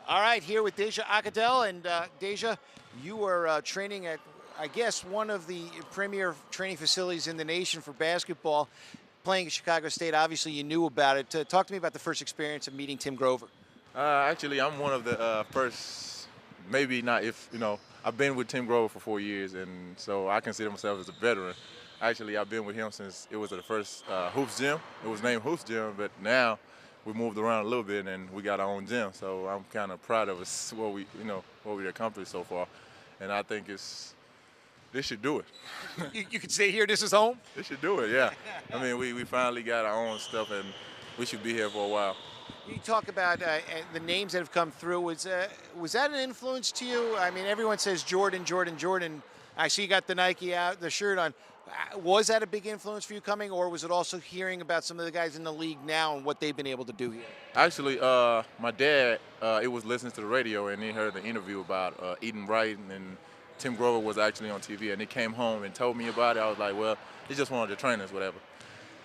All right, here with Deja Akindele. And Deja, you were training at, I guess, one of the premier training facilities in the nation for basketball, playing at Chicago State. Obviously, you knew about it. Talk to me about the first experience of meeting Tim Grover. Actually, I'm one of the first, maybe not if, I've been with Tim Grover for 4 years, and so I consider myself as a veteran. Actually, I've been with him since it was at the first Hoops Gym. It was named Hoops Gym, but now we moved around a little bit and we got our own gym. So I'm kind of proud of us, what we accomplished so far. And I think this should do it. You could say here, this is home. This should do it, yeah. I mean, we finally got our own stuff, and we should be here for a while. You talk about the names that have come through. Was that an influence to you? I mean, everyone says Jordan, Jordan, Jordan. I see you got the Nike out, the shirt on. Was that a big influence for you coming, or was it also hearing about some of the guys in the league now and what they've been able to do here? Actually, my dad, it was listening to the radio, and he heard the interview about eating right, and Tim Grover was actually on TV, and he came home and told me about it. I was like, well, he's just one of the trainers, whatever.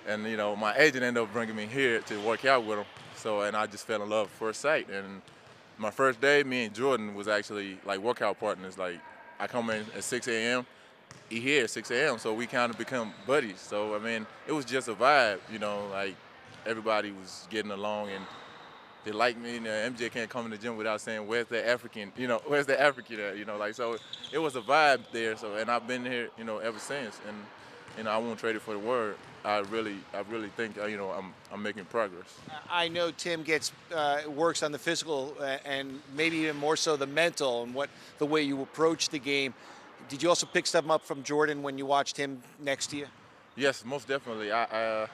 And, my agent ended up bringing me here to work out with him. So, and I just fell in love at first sight. And my first day, me and Jordan was actually like workout partners. Like, I come in at 6 a.m., he here at 6 a.m., so we kind of become buddies. So, I mean, it was just a vibe, like everybody was getting along, and they like me. MJ can't come in the gym without saying, where's the African, where's the African at, like, so it was a vibe there. So, and I've been here, ever since. And, I won't trade it for the word. I really think I'm making progress. I know Tim works on the physical and maybe even more so the mental and the way you approach the game. Did you also pick something up from Jordan when you watched him next to you? Yes, most definitely. I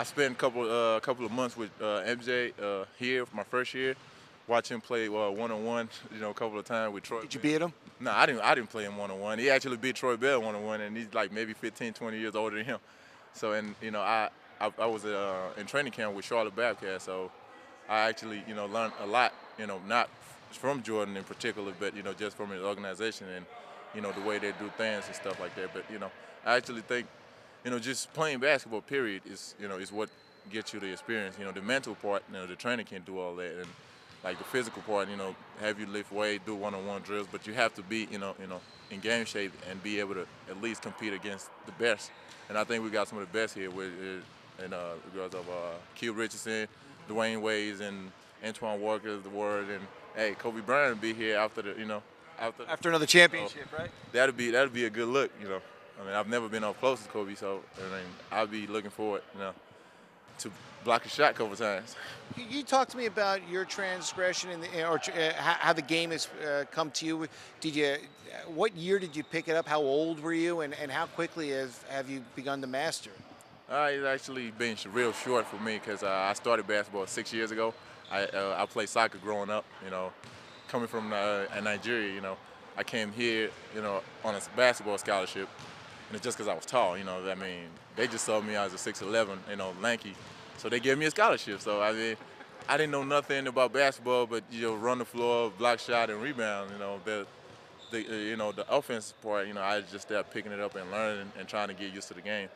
spent a couple of months with MJ here for my first year. Watch him play one-on-one, a couple of times with Troy. Did you beat him? No, I didn't play him one-on-one. He actually beat Troy Bell one-on-one, and he's like maybe 15, 20 years older than him. So, and I was in training camp with Charlotte Bobcats, so I actually learned a lot, not from Jordan in particular, but just from his organization and the way they do things and stuff like that. But I actually think just playing basketball period is what gets you the experience. The mental part, the training can do all that, and like the physical part, have you lift weight, do one-on-one drills, but you have to be in game shape and be able to at least compete against the best. And I think we got some of the best here with regards of Q Richardson, Dwayne Wade, and Antoine Walker is the word, and hey, Kobe Bryant will be here after after another championship, right? That'd be a good look, I mean, I've never been up close to Kobe, so I mean, I'll be looking forward, to block a shot a couple times. You talk to me about your transgression or how the game has come to you. What year did you pick it up? How old were you, and how quickly have you begun to master it? It's actually been real short for me because I started basketball 6 years ago. I played soccer growing up, coming from Nigeria, I came here, on a basketball scholarship, and it's just because I was tall, I mean, they just saw me as a 6'11", lanky, so they gave me a scholarship. So, I mean, I didn't know nothing about basketball, but, run the floor, block shot, and rebound, the offense part, I just started picking it up and learning and trying to get used to the game.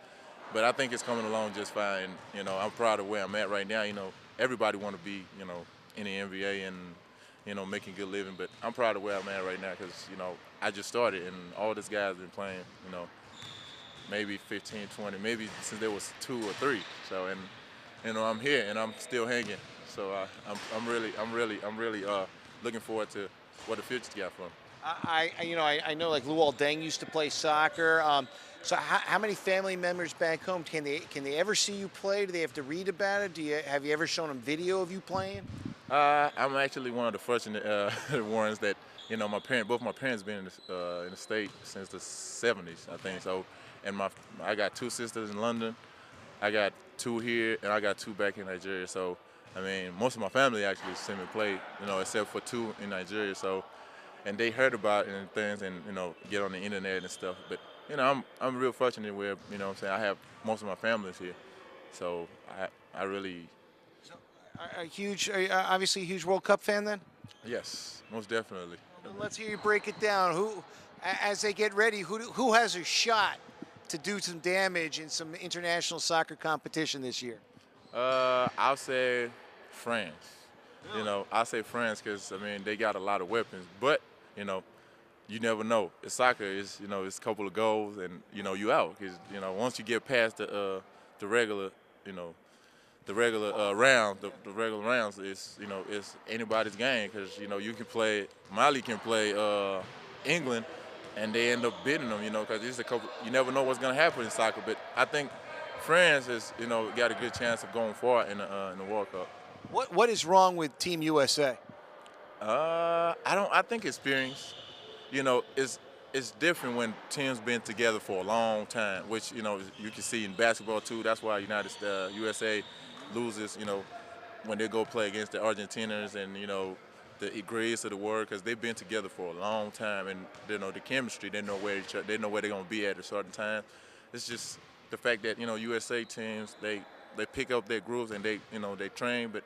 But I think it's coming along just fine. I'm proud of where I'm at right now. Everybody want to be, in the NBA and, making good living. But I'm proud of where I'm at right now because, I just started and all these guys been playing, maybe 15, 20, maybe since there was 2 or 3. So, and, I'm here and I'm still hanging. So I'm really looking forward to what the future's got for me. I know like Luol Deng used to play soccer. So how many family members back home can they ever see you play? Do they have to read about it? Have you ever shown them video of you playing? I'm actually one of the fortunate ones that both my parents been in the state since the 70s, I think. So, and I got 2 sisters in London, I got 2 here, and I got 2 back in Nigeria. So, I mean, most of my family actually seen me play, except for 2 in Nigeria. So, and they heard about it and things, and get on the internet and stuff. But I'm real fortunate where what I'm saying, I have most of my families here, so I really. So, obviously a huge World Cup fan then. Yes, most definitely. Well, let's hear you break it down. As they get ready, who has a shot to do some damage in some international soccer competition this year? I'll say France. You know, I say friends because, I mean, they got a lot of weapons. But, you know, you never know. It's soccer. It's, you know, it's a couple of goals and, you know, you out. Because, you know, once you get past the regular, you know, the regular rounds is, you know, it's anybody's game because, you know, you can play, Mali can play England and they end up beating them, you know, because it's a couple, you never know what's going to happen in soccer. But I think France is, you know, got a good chance of going far in the World Cup. What is wrong with Team USA? I think experience, you know, it's different when teams been together for a long time, which, you know, you can see in basketball too. That's why USA loses, you know, when they go play against the Argentinians and, you know, the Greece of the world, because they've been together for a long time and, you know, the chemistry, they know where they're gonna be at a certain time. It's just the fact that, you know, USA teams, they pick up their grooves and they, you know, they train, but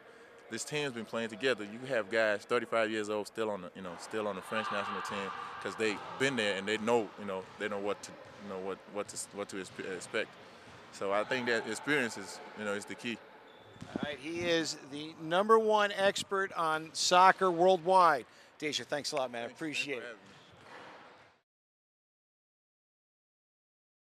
this team's been playing together. You have guys 35 years old still on the French national team because they've been there and they know, you know, they know what to, you know, what to expect. So I think that experience is, you know, is the key. All right, he is the #1 expert on soccer worldwide. Deja, thanks a lot, man. I appreciate it.